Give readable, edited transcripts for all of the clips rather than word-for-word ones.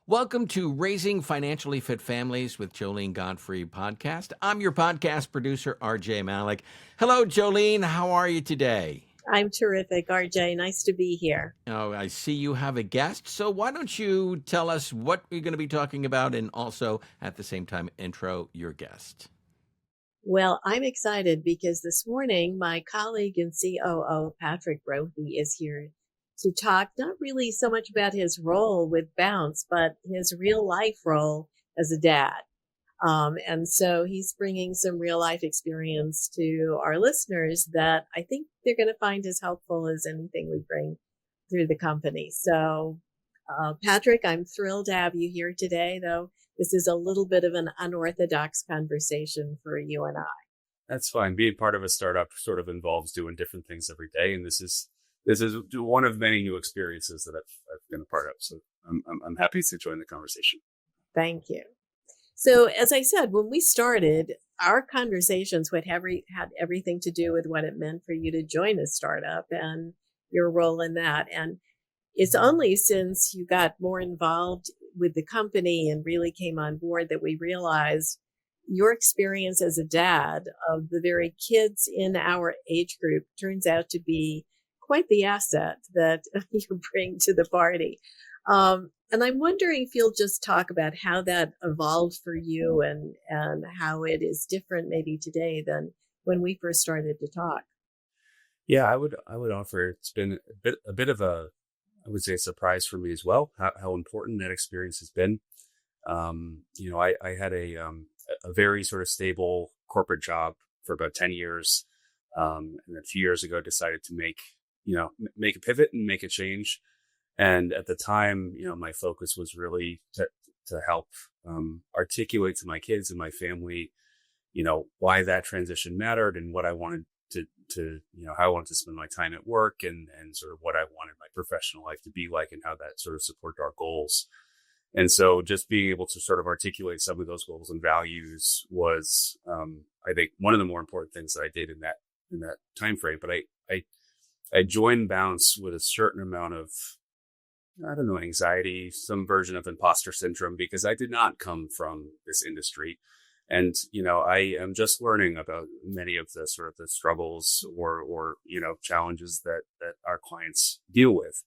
Welcome to Raising Financially Fit Families with Joline Godfrey podcast. I'm your podcast producer, RJ Malik. Hello, Joline. How are you today? I'm terrific, RJ. Nice to be here. Oh, I see you have a guest. So why don't you tell us what we're going to be talking about and also at the same time intro your guest? Well, I'm excited because this morning my colleague and COO, Patric Brophy, is here to talk not really so much about his role with Bounce, but his real life role as a dad. And so he's bringing some real life experience to our listeners that I think they're going to find as helpful as anything we bring through the company. So, Patric, I'm thrilled to have you here today, though this is a little bit of an unorthodox conversation for you and I. That's fine. Being part of a startup sort of involves doing different things every day, and this is one of many new experiences that I've been a part of. So I'm happy to join the conversation. Thank you. So, as I said, when we started, our conversations had everything to do with what it meant for you to join a startup and your role in that. And it's only since you got more involved with the company and really came on board that we realized your experience as a dad of the very kids in our age group turns out to be quite the asset that you bring to the party. And I'm wondering if you'll just talk about how that evolved for you and how it is different maybe today than when we first started to talk. Yeah, I would offer it's been a bit of a, I would say, a surprise for me as well, how important that experience has been. I had a very sort of stable corporate job for about 10 years. And a few years ago decided to make a pivot and make a change. And at the time, my focus was really to help articulate to my kids and my family, why that transition mattered and what I wanted to how I wanted to spend my time at work and sort of what I wanted my professional life to be like and how that sort of supported our goals. And so just being able to sort of articulate some of those goals and values was, I think, one of the more important things that I did in that time frame. But I joined Bounce with a certain amount of, anxiety, some version of imposter syndrome, because I did not come from this industry. And, I am just learning about many of the sort of the struggles or challenges that our clients deal with.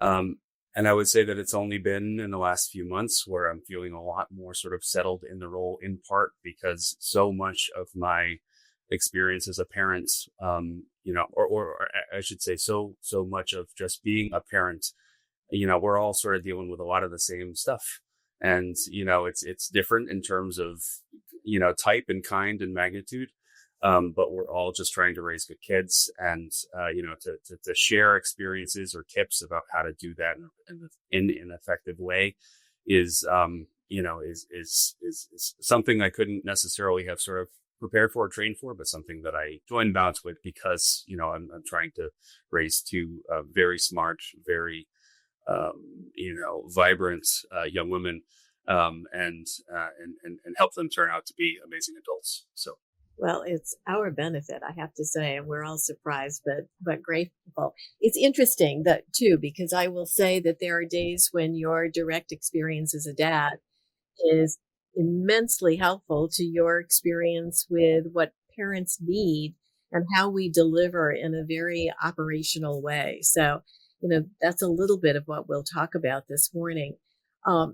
And I would say that it's only been in the last few months where I'm feeling a lot more sort of settled in the role, in part because so much of my experience as a parent, or I should say so much of just being a parent, we're all sort of dealing with a lot of the same stuff. And, it's different in terms of, type and kind and magnitude. But we're all just trying to raise good kids and, to share experiences or tips about how to do that in an effective way is something I couldn't necessarily have sort of prepared for or trained for, but something that I joined Bounce with because, I'm trying to raise two very smart, very, vibrant young women and help them turn out to be amazing adults. So. Well, it's our benefit, I have to say, and we're all surprised, but grateful. It's interesting that too, because I will say that there are days when your direct experience as a dad is immensely helpful to your experience with what parents need and how we deliver in a very operational way. So, that's a little bit of what we'll talk about this morning.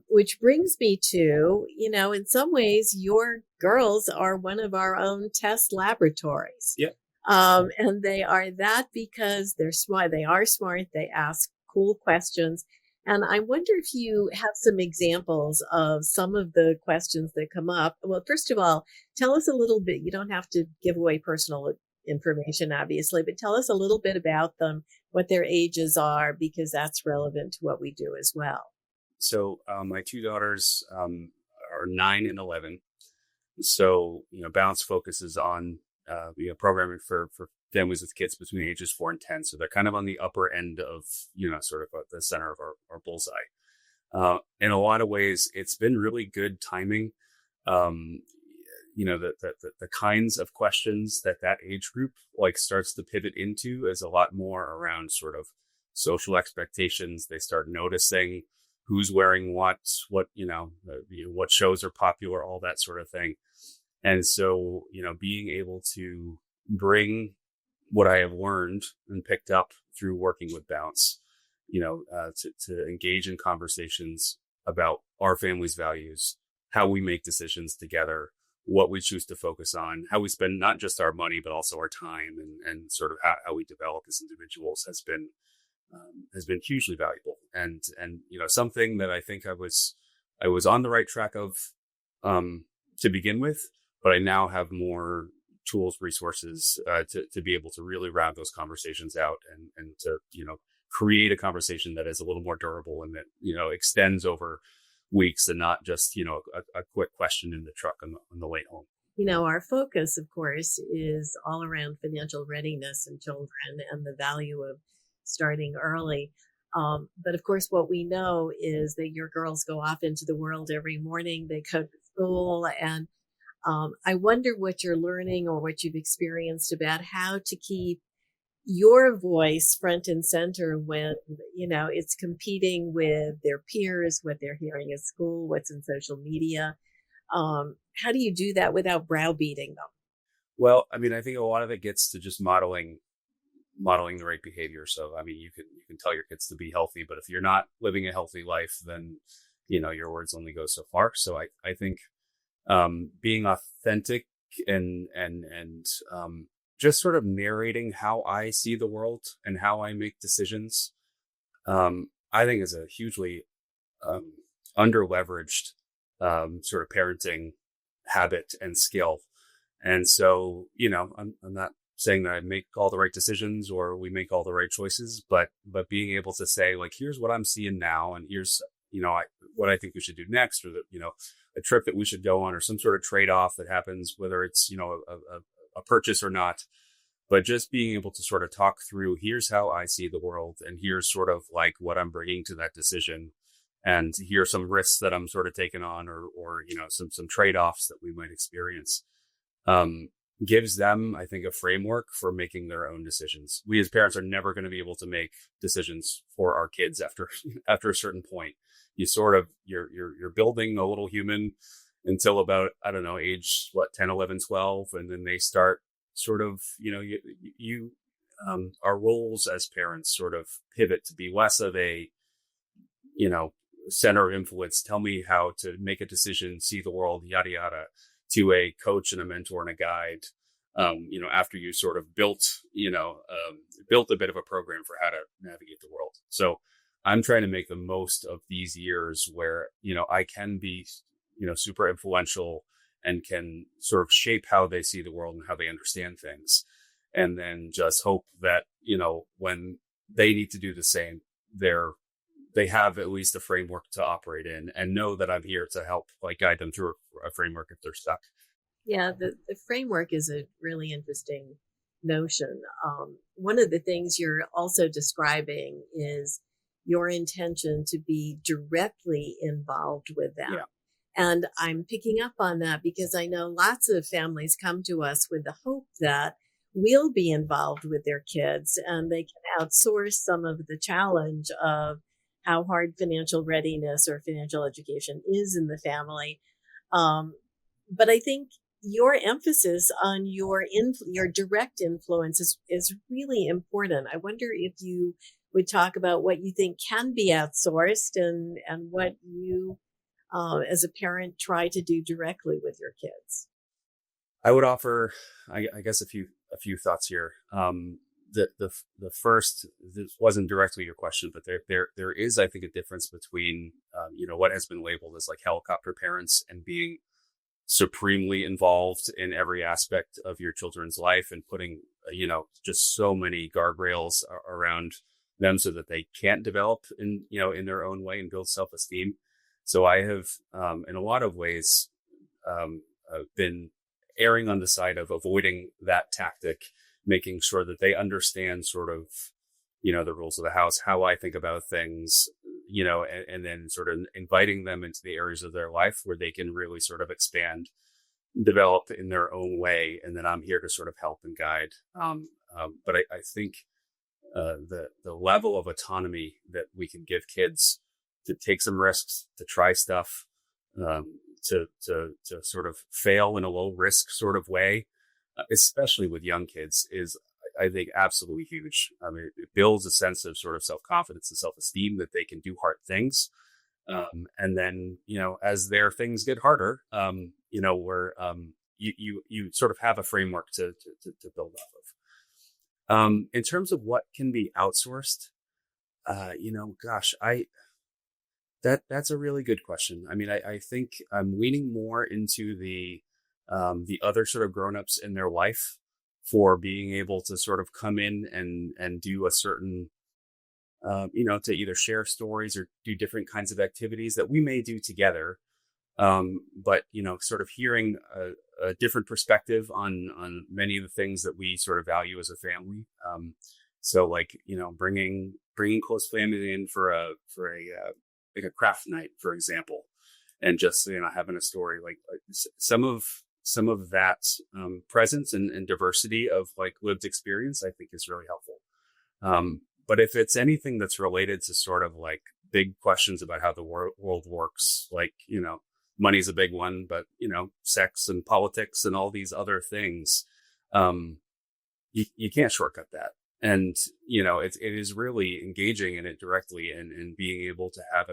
Which brings me to, in some ways, your girls are one of our own test laboratories. Yeah. And they are that because they're smart. They are smart. They ask cool questions. And I wonder if you have some examples of some of the questions that come up. Well, first of all, tell us a little bit. You don't have to give away personal information, obviously, but tell us a little bit about them, what their ages are, because that's relevant to what we do as well. So my two daughters are 9 and 11. So, Bounce focuses on programming for families with kids between ages 4 and 10. So they're kind of on the upper end of, sort of the center of our bullseye. In a lot of ways, it's been really good timing. The kinds of questions that age group starts to pivot into is a lot more around sort of social expectations. They start noticing who's wearing what shows are popular, all that sort of thing. And so, being able to bring what I have learned and picked up through working with Bounce, to engage in conversations about our family's values, how we make decisions together, what we choose to focus on, how we spend not just our money, but also our time, and sort of how we develop as individuals has been hugely valuable. And something that I think I was on the right track of to begin with, but I now have more tools, resources to be able to really round those conversations out and to create a conversation that is a little more durable and that extends over weeks and not just a quick question in the truck on the way home. Our focus, of course, is all around financial readiness in children and the value of starting early. But of course, what we know is that your girls go off into the world every morning. They go to school, and I wonder what you're learning or what you've experienced about how to keep your voice front and center when, it's competing with their peers, what they're hearing at school, what's in social media. How do you do that without browbeating them? Well, I mean, I think a lot of it gets to just modeling the right behavior. So, I mean, you can tell your kids to be healthy, but if you're not living a healthy life, then, your words only go so far. So I think, being authentic and just sort of narrating how I see the world and how I make decisions, I think is a hugely, under-leveraged, sort of parenting habit and skill. And so, I'm not saying that I make all the right decisions or we make all the right choices, but being able to say, like, here's what I'm seeing now, and here's, what I think we should do next, or that, a trip that we should go on, or some sort of trade-off that happens, whether it's, a purchase or not, but just being able to sort of talk through, here's how I see the world, and here's sort of like what I'm bringing to that decision. And here are some risks that I'm sort of taking on, or some trade-offs that we might experience. Gives them, I think, a framework for making their own decisions. We as parents are never going to be able to make decisions for our kids after a certain point. You sort of, you're building a little human until about, I don't know, age 10, 11, 12. And then they start sort of, our roles as parents sort of pivot to be less of a, center of influence, tell me how to make a decision, see the world, yada, yada, to a coach and a mentor and a guide, after you sort of built a bit of a program for how to navigate the world. So I'm trying to make the most of these years where, I can be, super influential and can sort of shape how they see the world and how they understand things. And then just hope that, when they need to do the same, they have at least a framework to operate in, and know that I'm here to help, like, guide them through a framework if they're stuck. Yeah, the framework is a really interesting notion. One of the things you're also describing is your intention to be directly involved with them. Yeah. And I'm picking up on that because I know lots of families come to us with the hope that we'll be involved with their kids and they can outsource some of the challenge of how hard financial readiness or financial education is in the family. But I think your emphasis on your direct influence is really important. I wonder if you would talk about what you think can be outsourced and what you, as a parent, try to do directly with your kids. I would offer, I guess, a few thoughts here. The first, this wasn't directly your question, but there is, I think, a difference between, what has been labeled as like helicopter parents and being supremely involved in every aspect of your children's life and putting, just so many guardrails around them so that they can't develop in their own way and build self-esteem. So I have, in a lot of ways, been erring on the side of avoiding that tactic, making sure that they understand sort of, the rules of the house, how I think about things, and then sort of inviting them into the areas of their life where they can really sort of expand, develop in their own way. And then I'm here to sort of help and guide. But I think the level of autonomy that we can give kids take some risks, to try stuff, to sort of fail in a low risk sort of way, especially with young kids, is, I think, absolutely huge. I mean, it builds a sense of sort of self-confidence and self-esteem that they can do hard things. And then, as their things get harder, where you sort of have a framework to build off of. In terms of what can be outsourced, gosh, that's a really good question. I mean, I think I'm leaning more into the other sort of grownups in their life for being able to sort of come in and do a certain, to either share stories or do different kinds of activities that we may do together. But, sort of hearing a different perspective on many of the things that we sort of value as a family. So like, bringing close family in for a like a craft night, for example, and just, having a story, like some of that presence and diversity of like lived experience, I think is really helpful. But if it's anything that's related to sort of like big questions about how the world works, like, money's a big one, but, sex and politics and all these other things, you can't shortcut that. And, it is really engaging in it directly and being able to have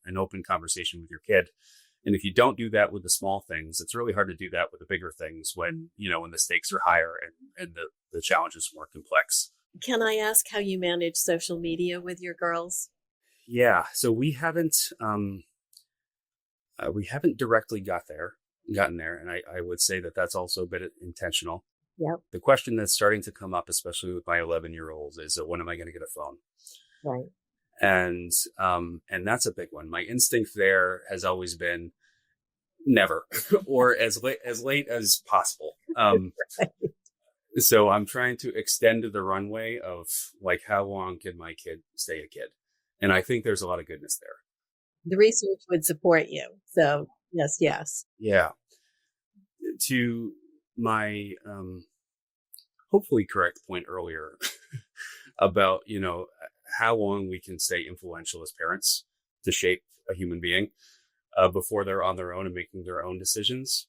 an open conversation with your kid. And if you don't do that with the small things, it's really hard to do that with the bigger things when the stakes are higher and the challenge is more complex. Can I ask how you manage social media with your girls? Yeah. So we haven't directly gotten there. And I would say that that's also a bit intentional. Yep. The question that's starting to come up, especially with my 11-year-olds, is when am I going to get a phone? Right. And that's a big one. My instinct there has always been never, or as late as possible. Right. So I'm trying to extend the runway of like, how long can my kid stay a kid? And I think there's a lot of goodness there. The research would support you. So yes. Yeah. To my hopefully correct point earlier about, how long we can stay influential as parents to shape a human being before they're on their own and making their own decisions.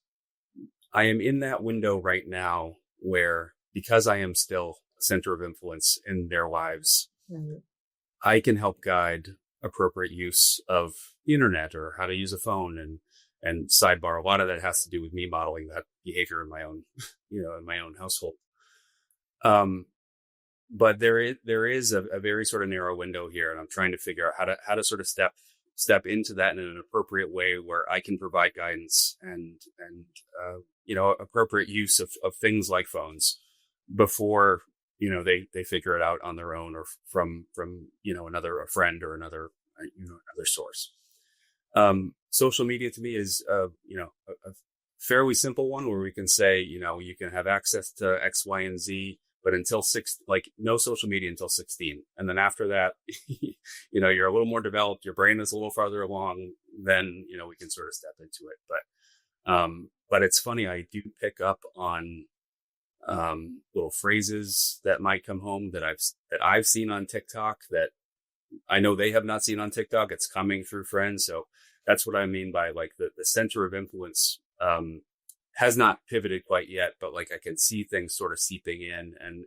I am in that window right now where, because I am still a center of influence in their lives, Right. I can help guide appropriate use of the internet or how to use a phone. And sidebar, a lot of that has to do with me modeling that behavior in my own, in my own household. But there is a very sort of narrow window here, and I'm trying to figure out how to sort of step into that in an appropriate way where I can provide guidance and appropriate use of things like phones before, they figure it out on their own or from a friend or another source. Social media to me is, a fairly simple one where we can say, you can have access to X, Y, and Z, but until no social media until 16. And then after that, you're a little more developed, your brain is a little farther along, then, we can sort of step into it. But it's funny, I do pick up on, little phrases that might come home that I've seen on TikTok that I know they have not seen on TikTok. It's coming through friends. So that's what I mean by like the center of influence, has not pivoted quite yet, but like I can see things sort of seeping in and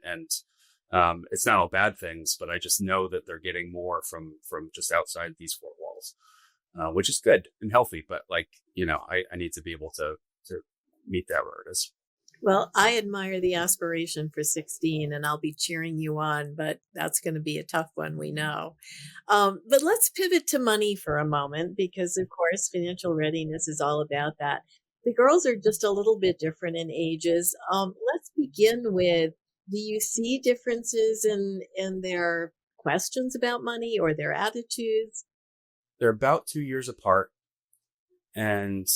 it's not all bad things, but I just know that they're getting more from just outside these four walls, which is good and healthy. But like, I need to be able to meet that where it is. Well, I admire the aspiration for 16, and I'll be cheering you on, but that's going to be a tough one, we know. But let's pivot to money for a moment, because, of course, financial readiness is all about that. The girls are just a little bit different in ages. Let's begin with, do you see differences in their questions about money or their attitudes? They're about 2 years apart, and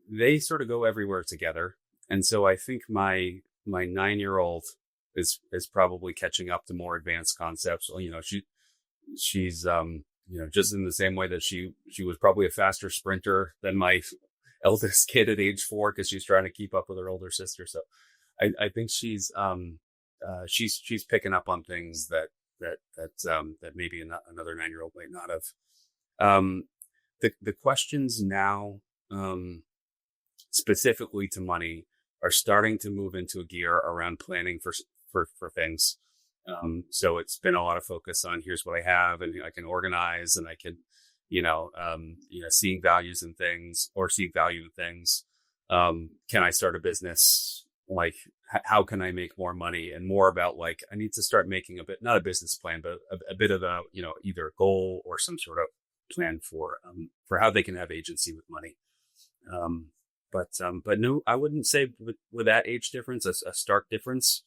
they sort of go everywhere together. And so I think my 9-year-old is probably catching up to more advanced concepts. She's just in the same way that she was probably a faster sprinter than my eldest kid at age 4, because she's trying to keep up with her older sister. So I think she's picking up on things that maybe another 9-year-old might not have. Um, the questions now, specifically to money, are starting to move into a gear around planning for things. So it's been a lot of focus on here's what I have, and I can organize, and I can, seeing values in things or seeing value in things. Can I start a business? Like, how can I make more money? And more about like, I need to start making a bit, not a business plan, but a bit of a, either a goal or some sort of plan for how they can have agency with money. But no, I wouldn't say with that age difference, a stark difference.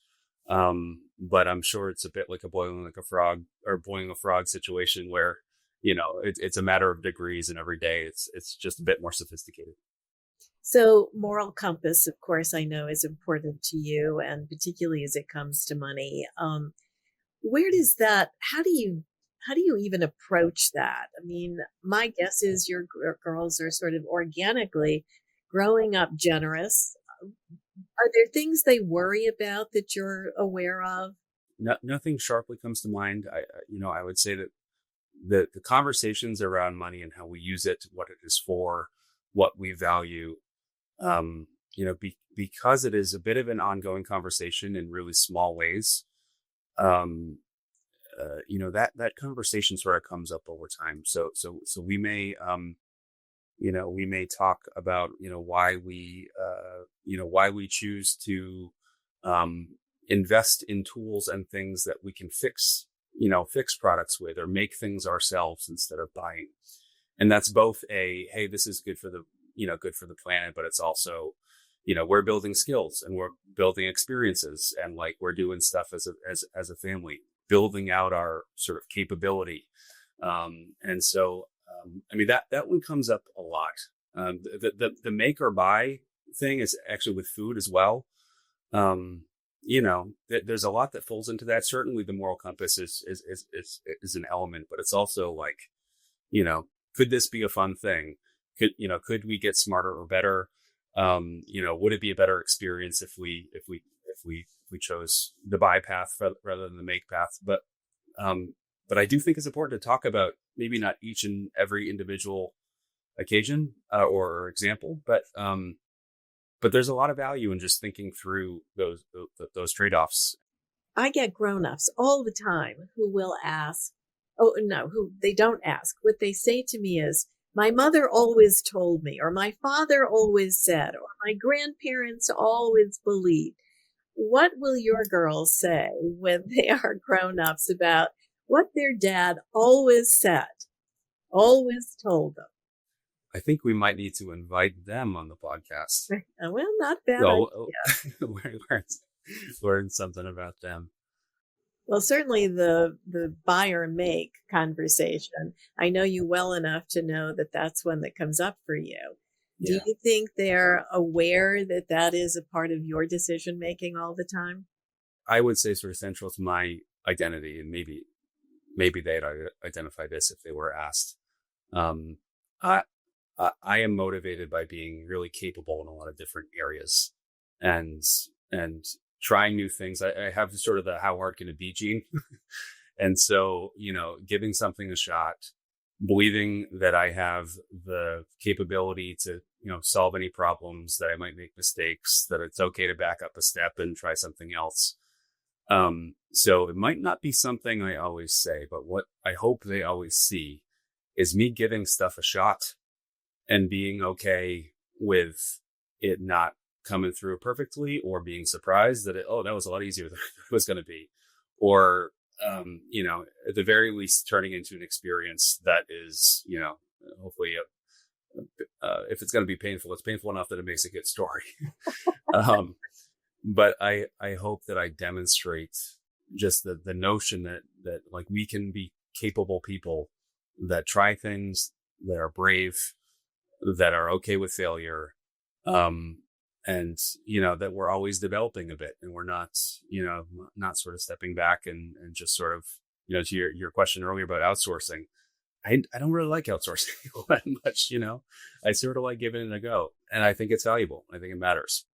But I'm sure it's a bit like a boiling like a frog or boiling a frog situation where, it's a matter of degrees, and every day it's just a bit more sophisticated. So moral compass, of course, I know is important to you, and particularly as it comes to money. Where does that, how do you even approach that? I mean, my guess is your girls are sort of organically growing up generous. Are there things they worry about that you're aware of? No, nothing sharply comes to mind. I would say that the conversations around money and how we use it, what it is for, what we value, because it is a bit of an ongoing conversation in really small ways. That conversation sort of comes up over time. So we may, we may talk about, why we choose to, invest in tools and things that we can fix products with, or make things ourselves instead of buying. And that's both hey, this is good for the planet, but it's also, we're building skills and we're building experiences, and like we're doing stuff as a family, building out our sort of capability. And so, that one comes up a lot. The make or buy thing is actually with food as well. There's a lot that falls into that. Certainly the moral compass is an element, but it's also like, could this be a fun thing? Could we get smarter or better? Would it be a better experience if we chose the buy path rather than the make path? But I do think it's important to talk about maybe not each and every individual occasion or example, but there's a lot of value in just thinking through those trade-offs. I get grown-ups all the time who will ask, oh no, who they don't ask. What they say to me is, my mother always told me, or my father always said, or my grandparents always believed. What will your girls say when they are grown-ups about what their dad always said, always told them? I think we might need to invite them on the podcast. Well, not bad. Learn something about them. Well, certainly the buy or make conversation, I know you well enough to know that that's one that comes up for you. Yeah. Do you think they're aware that that is a part of your decision making all the time? I would say sort of central to my identity, and maybe they'd identify this if they were asked. I am motivated by being really capable in a lot of different areas, and trying new things. I have sort of the how hard can it be gene. And so, giving something a shot, believing that I have the capability to, solve any problems, that I might make mistakes, that it's okay to back up a step and try something else. So it might not be something I always say, but what I hope they always see is me giving stuff a shot and being okay with it not coming through perfectly, or being surprised that that was a lot easier than it was going to be, or at the very least turning into an experience that is, hopefully if it's going to be painful, it's painful enough that it makes a good story. But I hope that I demonstrate just the notion that like we can be capable people that try things, that are brave, that are okay with failure, and that we're always developing a bit, and we're not sort of stepping back and just sort of, to your question earlier about outsourcing. I don't really like outsourcing that much. I sort of like giving it a go, and I think it's valuable. I think it matters.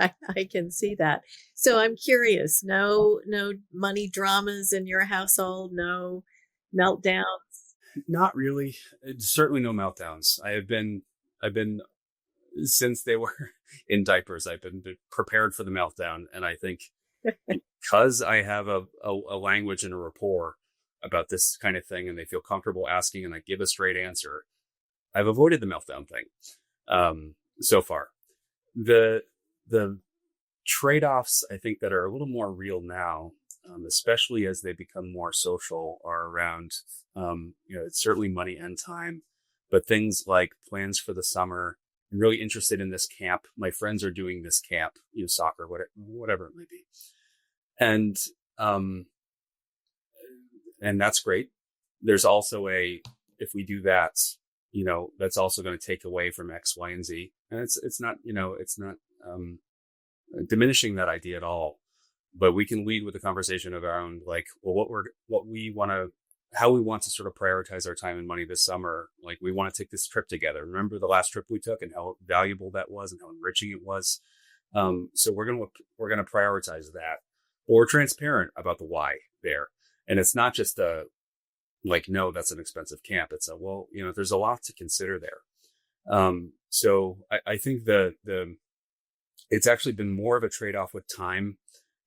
I can see that. So I'm curious, no money dramas in your household, no meltdowns? Not really. Certainly no meltdowns. I've been since they were in diapers. I've been prepared for the meltdown, and I think because I have a language and a rapport about this kind of thing, and they feel comfortable asking, and I give a straight answer, I've avoided the meltdown thing so far. The trade-offs I think that are a little more real now, especially as they become more social, are around it's certainly money and time, but things like plans for the summer. I'm really interested in this camp. My friends are doing this camp, soccer, whatever it may be, and that's great. There's also if we do that, that's also going to take away from X, Y, and Z, and it's not diminishing that idea at all. But we can lead with a conversation around like, well, how we want to sort of prioritize our time and money this summer. Like, we want to take this trip together. Remember the last trip we took and how valuable that was and how enriching it was. So we're going to prioritize that. Or transparent about the why there. And it's not just no, that's an expensive camp. It's there's a lot to consider there. So I think it's actually been more of a trade-off with time.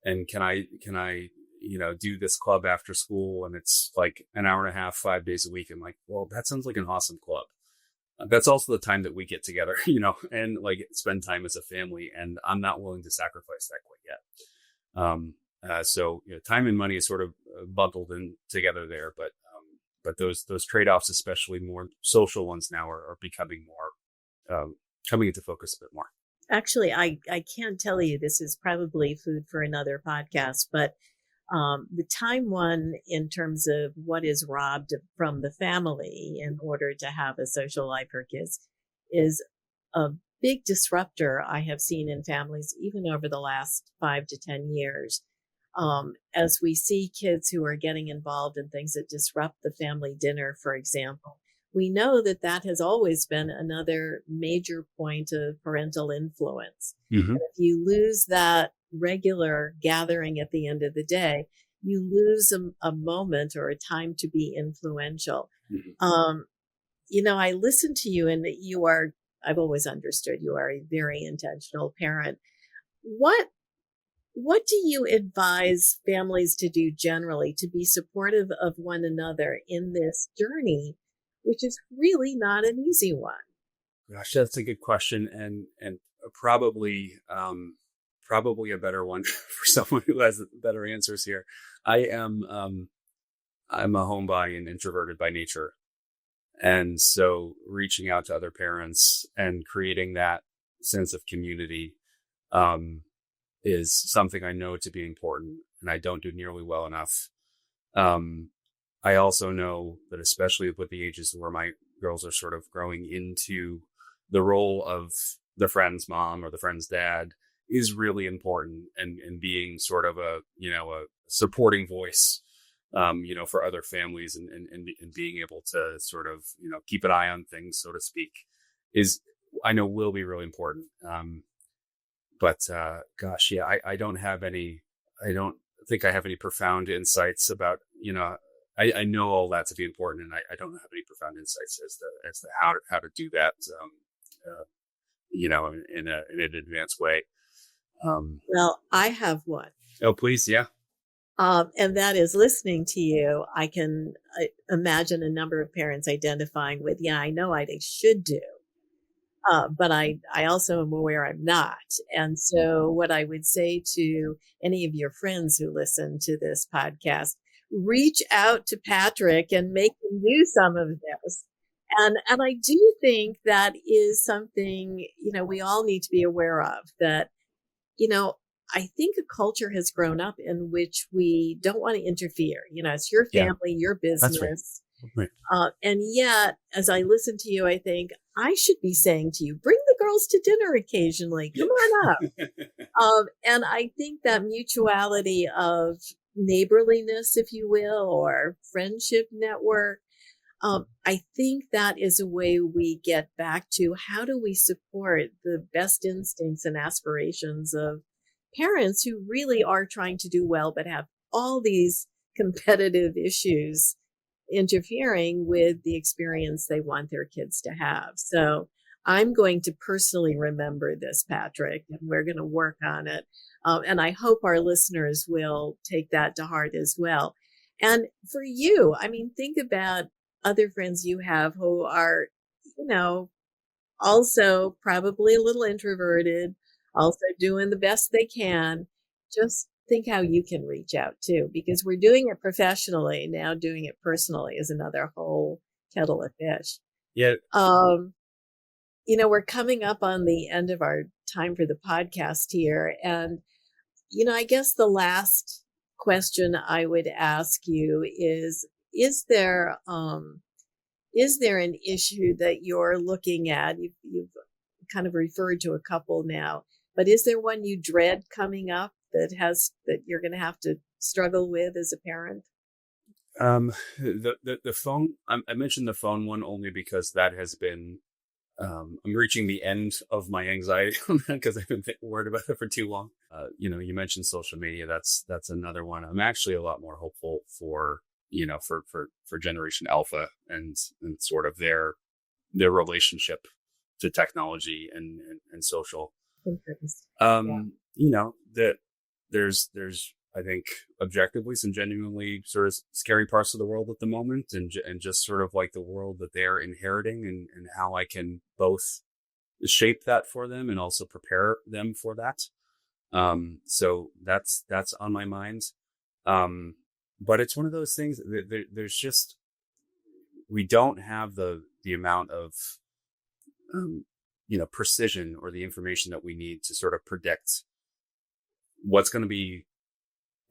And can I do this club after school, and it's like an hour and a half, 5 days a week. I'm like, well, that sounds like an awesome club. That's also the time that we get together, and like spend time as a family. And I'm not willing to sacrifice that quite yet. So time and money is sort of bundled in together there, but those trade-offs, especially more social ones now, are becoming more coming into focus a bit more. Actually, I can tell you this is probably food for another podcast, but the time one in terms of what is robbed from the family in order to have a social life for kids is a big disruptor I have seen in families, even over the last 5 to 10 years. As we see kids who are getting involved in things that disrupt the family dinner, for example, we know that has always been another major point of parental influence. Mm-hmm. And if you lose that regular gathering at the end of the day, you lose a moment or a time to be influential. Mm-hmm. I listen to you, and I've always understood you are a very intentional parent. What do you advise families to do generally to be supportive of one another in this journey, which is really not an easy one? Gosh, that's a good question, and probably a better one for someone who has better answers here. I'm a homebody and introverted by nature, and so reaching out to other parents and creating that sense of community is something I know to be important, and I don't do nearly well enough. I also know that, especially with the ages where my girls are sort of growing into the role of the friend's mom or the friend's dad, is really important, and being sort of a supporting voice, for other families, and being able to sort of, keep an eye on things, so to speak, I know will be really important. But gosh, yeah, I don't think I have any profound insights about, I know all that to be important, and I don't have any profound insights as to how to do that, in an advanced way. Well, I have one. Oh, please. Yeah. And that is, listening to you, I can imagine a number of parents identifying with, yeah, I know I should do. But I also am aware I'm not. And so what I would say to any of your friends who listen to this podcast, reach out to Patric and make him do some of this. And I do think that is something, we all need to be aware of, that, I think a culture has grown up in which we don't want to interfere. It's your family, your business. Right. And yet, as I listen to you, I think I should be saying to you, bring the girls to dinner occasionally. Come on up. And I think that mutuality of neighborliness, if you will, or friendship network, I think that is a way we get back to how do we support the best instincts and aspirations of parents who really are trying to do well, but have all these competitive issues interfering with the experience they want their kids to have. So I'm going to personally remember this, Patrick, and we're going to work on it. And I hope our listeners will take that to heart as well. And for you, I mean, think about other friends you have who are, you know, also probably a little introverted, also doing the best they can. Just think how you can reach out too, because we're doing it professionally. Now doing it personally is another whole kettle of fish. Yeah. We're coming up on the end of our time for the podcast here. And, I guess the last question I would ask you is there an issue that you're looking at? You've kind of referred to a couple now, but is there one you dread coming up that you're going to have to struggle with as a parent? The phone, I mentioned the phone one only because that has been, I'm reaching the end of my anxiety on that because I've been worried about it for too long. You mentioned social media. That's another one. I'm actually a lot more hopeful for Generation Alpha and sort of their relationship to technology and social. That there's I think objectively some genuinely sort of scary parts of the world at the moment, and just sort of like the world that they're inheriting, and how I can both shape that for them and also prepare them for that. So that's on my mind. But it's one of those things that there's just, we don't have the amount of, precision or the information that we need to sort of predict what's going to be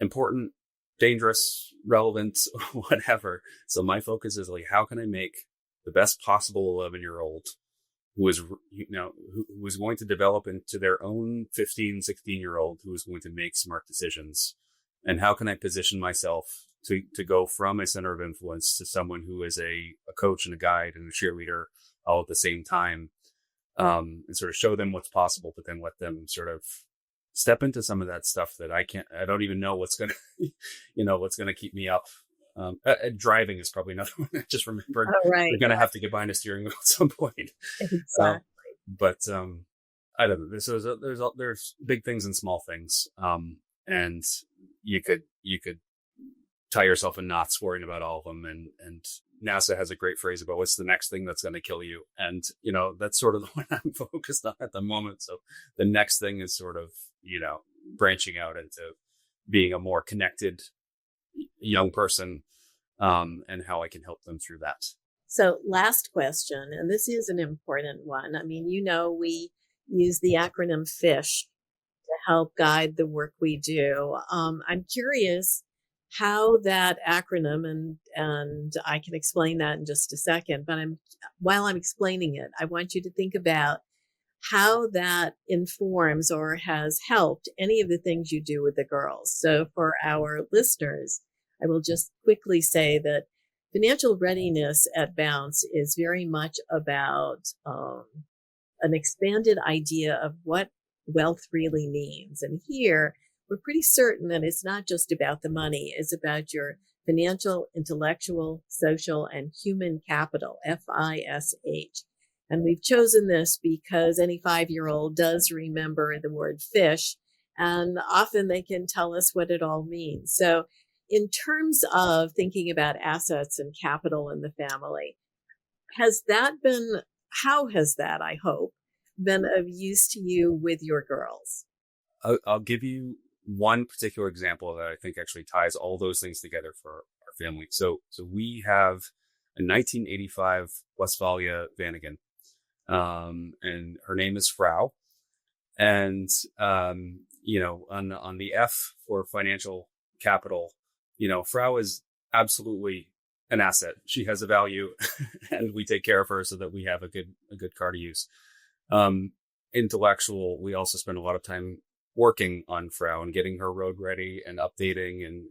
important, dangerous, relevant, whatever. So my focus is like, how can I make the best possible 11-year-old who is, who is going to develop into their own 15, 16-year-old who is going to make smart decisions? And how can I position myself to go from a center of influence to someone who is a coach and a guide and a cheerleader all at the same time, and sort of show them what's possible, but then let them sort of step into some of that stuff that I don't even know what's going to keep me up. Driving is probably another one. I just remembered. Right. We're going to have to get behind a steering wheel at some point. Exactly. But I don't know. So there's big things and small things. And you could tie yourself in knots worrying about all of them. And NASA has a great phrase about what's the next thing that's going to kill you. And, that's sort of the one I'm focused on at the moment. So the next thing is sort of, branching out into being a more connected young person, and how I can help them through that. So last question, and this is an important one. I mean, we use the acronym FISH to help guide the work we do. I'm curious how that acronym, and I can explain that in just a second, but while I'm explaining it, I want you to think about how that informs or has helped any of the things you do with the girls. So for our listeners, I will just quickly say that financial readiness at Bounce is very much about an expanded idea of what wealth really means. And here, we're pretty certain that it's not just about the money. It's about your financial, intellectual, social, and human capital, FISH. And we've chosen this because any 5-year-old does remember the word fish, and often they can tell us what it all means. So in terms of thinking about assets and capital in the family, how has that, I hope, been of use to you with your girls? I'll give you one particular example that I think actually ties all those things together for our family. So we have a 1985 Westfalia Vanagon, and her name is Frau. And, on the F for financial capital, Frau is absolutely an asset. She has a value and we take care of her so that we have a good car to use. Intellectual, we also spend a lot of time working on Frau and getting her road ready and updating and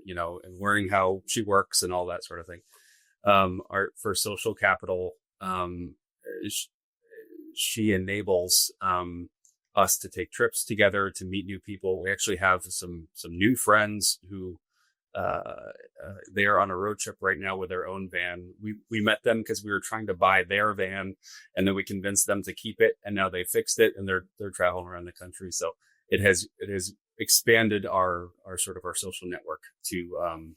learning how she works and all that sort of thing. For social capital, she enables us to take trips together, to meet new people. We actually have some new friends who they are on a road trip right now with their own van. We met them because we were trying to buy their van, and then we convinced them to keep it, and now they fixed it, and they're traveling around the country. So it has expanded our sort of our social network to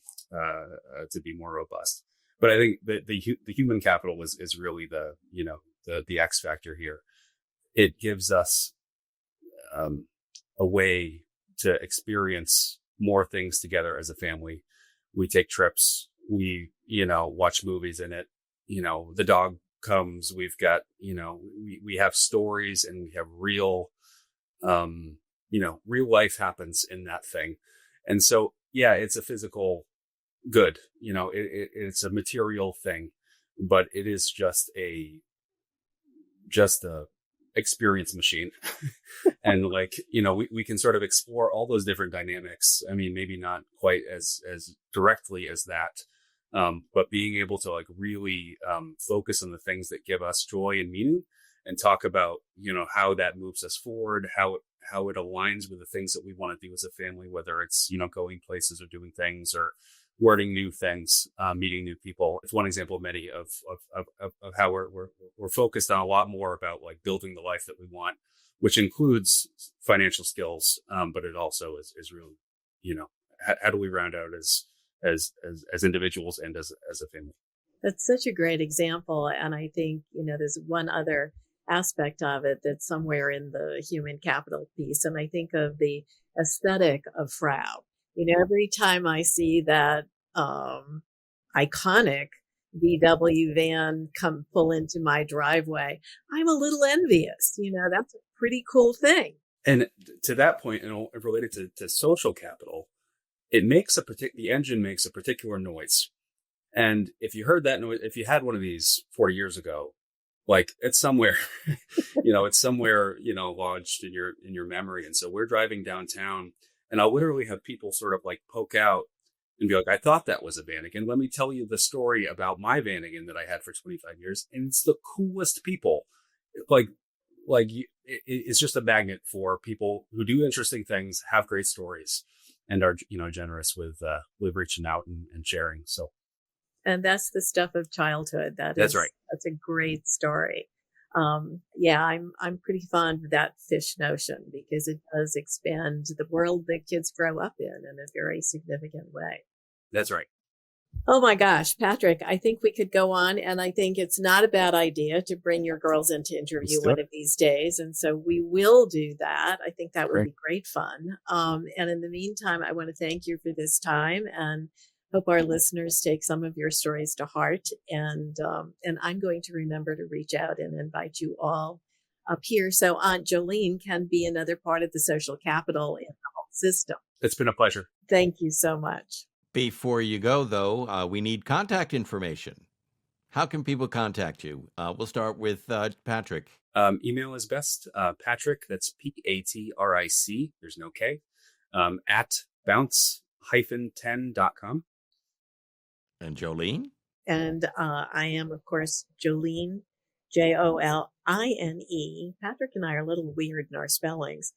be more robust. But I think the human capital is really the X factor here. It gives us a way to experience more things together as a family. We take trips, we, watch movies in it, the dog comes, we've got, we have stories, and we have real life happens in that thing. And so, yeah, it's a physical good, it's a material thing, but it is just a experience machine. And we can sort of explore all those different dynamics. I mean, maybe not quite as directly as that, but being able to really focus on the things that give us joy and meaning, and talk about how that moves us forward, how it aligns with the things that we want to do as a family, whether it's going places or doing things or learning new things, meeting new people. It's one example of many of how we're focused on a lot more about building the life that we want, which includes financial skills, but it also is really, how do we round out as individuals and as a family? That's such a great example. And I think, there's one other aspect of it that's somewhere in the human capital piece. And I think of the aesthetic of Frau. Every time I see that iconic VW van come pull into my driveway, I'm a little envious. That's a pretty cool thing. And to that point, related to social capital, the engine makes a particular noise. And if you heard that noise, if you had one of these 40 years ago, it's somewhere, it's somewhere, lodged in your memory. And so we're driving downtown, and I'll literally have people sort of poke out and be like, I thought that was a Vanagon. Let me tell you the story about my Vanagon that I had for 25 years. And it's the coolest people. It's just a magnet for people who do interesting things, have great stories, and are, generous with reaching out and sharing. So. And that's the stuff of childhood. That's right. That's a great story. I'm pretty fond of that fish notion, because it does expand the world that kids grow up in a very significant way. That's right. Oh my gosh, Patric, I think we could go on, and I think it's not a bad idea to bring your girls in to interview one of these days. And so we will do that. I think that would be great fun. And in the meantime, I want to thank you for this time, and hope our listeners take some of your stories to heart. And I'm going to remember to reach out and invite you all up here so Aunt Joline can be another part of the social capital in the whole system. It's been a pleasure. Thank you so much. Before you go, though, we need contact information. How can people contact you? We'll start with Patric. Email is best. Patric, that's Patric, there's no K, at bounce-10.com. And Joline? And I am, of course, Joline, Joline. Patric and I are a little weird in our spellings.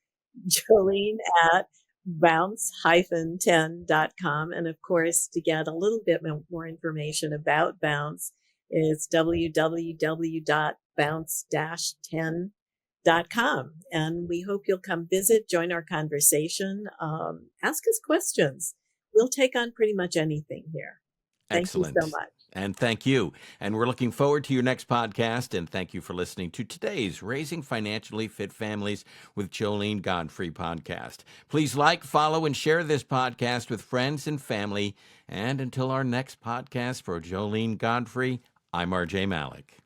Joline at bounce-10.com. And of course, to get a little bit more information about Bounce, it's www.bounce-10.com. And we hope you'll come visit, join our conversation, ask us questions. We'll take on pretty much anything here. Excellent. Thank you so much. And thank you. And we're looking forward to your next podcast. And thank you for listening to today's Raising Financially Fit Families with Joline Godfrey podcast. Please like, follow, and share this podcast with friends and family. And until our next podcast, for Joline Godfrey, I'm RJ Malik.